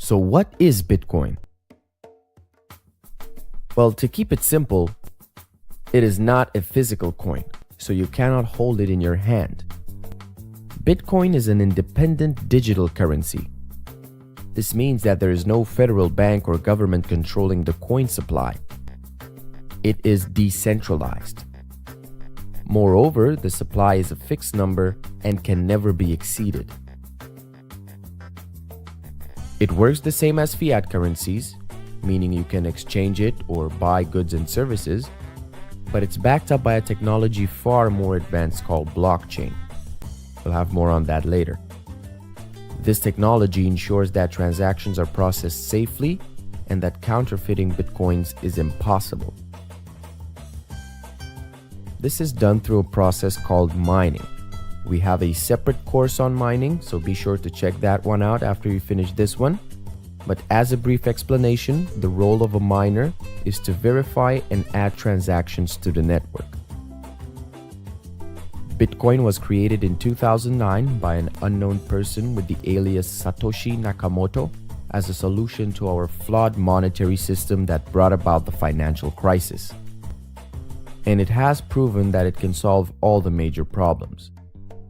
So what is Bitcoin? Well, to keep it simple, it is not a physical coin, so you cannot hold it in your hand. Bitcoin is an independent digital currency. This means that there is no federal bank or government controlling the coin supply. It is decentralized. Moreover, the supply is a fixed number and can never be exceeded. It works the same as fiat currencies, meaning you can exchange it or buy goods and services, but it's backed up by a technology far more advanced called blockchain. We'll have more on that later. This technology ensures that transactions are processed safely and that counterfeiting bitcoins is impossible. This is done through a process called mining. We have a separate course on mining, so be sure to check that one out after you finish this one. But as a brief explanation, the role of a miner is to verify and add transactions to the network. Bitcoin was created in 2009 by an unknown person with the alias Satoshi Nakamoto as a solution to our flawed monetary system that brought about the financial crisis. And it has proven that it can solve all the major problems.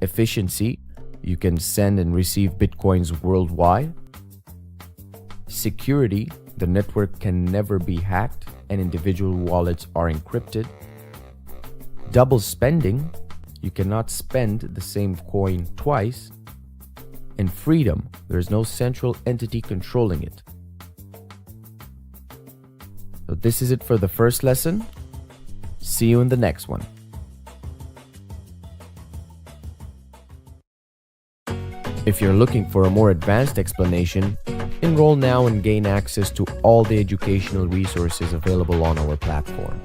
Efficiency, you can send and receive bitcoins worldwide. Security, the network can never be hacked and individual wallets are encrypted. Double spending, you cannot spend the same coin twice. And freedom, there is no central entity controlling it. So this is it for the first lesson. See you in the next one. If you're looking for a more advanced explanation, enroll now and gain access to all the educational resources available on our platform.